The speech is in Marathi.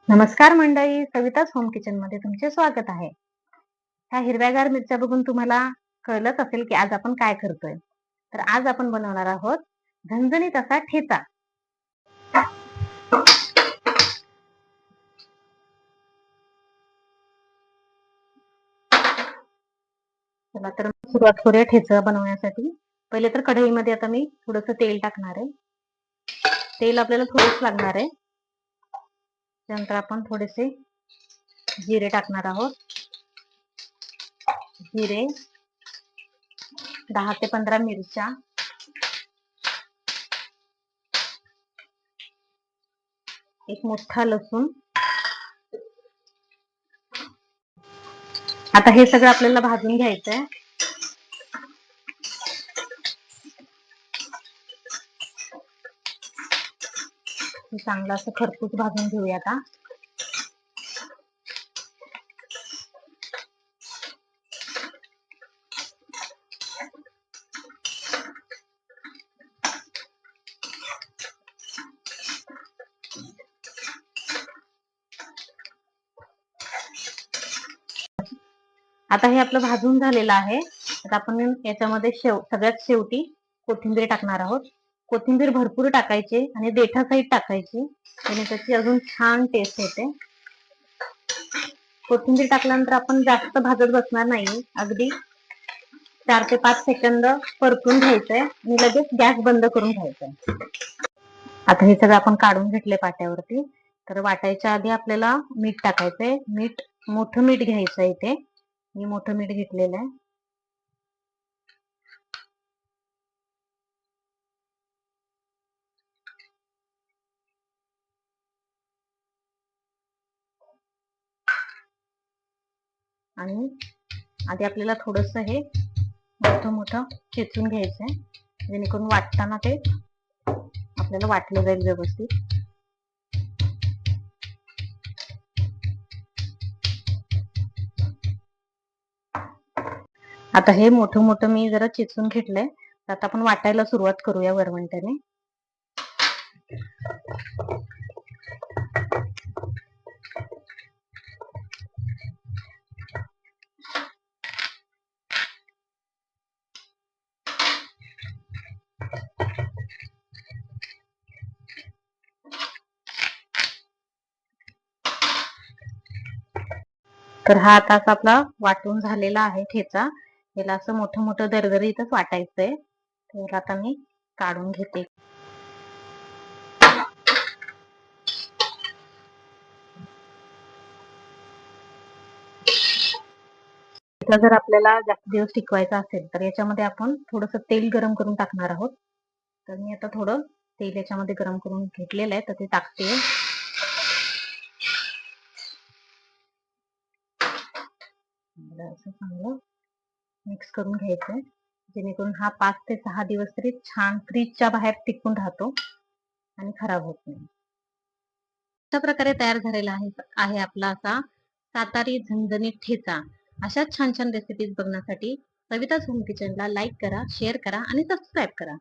नमस्कार मंडळी, सविताच होम किचन मध्ये तुमचे स्वागत आहे. ह्या हिरव्यागार मिरच्या बघून तुम्हाला कळलंच असेल की आज आपण काय करतोय. तर आज आपण बनवणार आहोत झणझणीत असा ठेचा. चला तर सुरुवात करूया ठेचा बनवण्यासाठी. पहिले तर कढईमध्ये आता मी थोडंसं तेल टाकणार आहे. तेल आपल्याला थोडंच लागणार आहे. त्यानंतर आपण थोडेसे जिरे टाकणार आहोत. जिरे, 10 ते 15 मिरच्या, एक मोठा लसूण. आता हे सगळं आपल्याला भाजून घ्यायचंय. चांगलं असं खरपूस भाजून घेऊया आता. आता हे आपलं भाजून झालेलं आहे. आता आपण याच्यामध्ये सगळ्यात शेवटी कोथिंबीर टाकणार आहोत. कोथिंबीर भरपूर टाकायची आणि देठा सहित टाकायची, आणि त्याची अजून छान टेस्ट येते. कोथिंबीर टाकल्यानंतर आपण जास्त भाजत बसणार नाही. अगदी 4 ते 5 सेकंद परतून घ्यायचंय आणि लगेच गॅस बंद करून घ्यायचंय. आता हे सगळं आपण काढून घेतले पाट्यावरती. तर वाटायच्या आधी आपल्याला मीठ टाकायचंय. मोठं मीठ घ्यायचंय. इथे मी मोठं मीठ घेतलेलं आहे. आणि आधी आपल्याला थोडस हे मोठं चेचून घ्यायचंय, जेणेकरून वाटताना ते आपल्याला वाटलं जाईल व्यवस्थित. आता हे मोठं मी जरा चेचून घेतलंय. तर आता आपण वाटायला सुरुवात करूया वरवंट्याने. तर हा आता आपला वाटून झालेला आहे ठेचा. याला असं मोठं दरदरीतच वाटायचंय. तर आता मी काढून घेते. जर आपल्याला जास्त दिवस टिकवायचा असेल तर याच्यामध्ये आपण थोडस तेल गरम करून टाकणार आहोत. तर मी आता थोडं तेल याच्यामध्ये गरम करून घेतलेलं आहे, तर ते टाकते. असं चांगलं मिक्स करून घ्यायचंय, जेणेकरून हा 5 ते 6 दिवस तरी छान फ्रीजच्या बाहेर टिकून राहतो आणि खराब होत नाही. अशा प्रकारे तयार झालेला आहे आपला असा सातारी झणझणीत ठेचा. अशा छान छान रेसिपीज बघण्यासाठी सविताच होम किचनला लाईक करा, शेअर करा आणि सबस्क्राईब करा.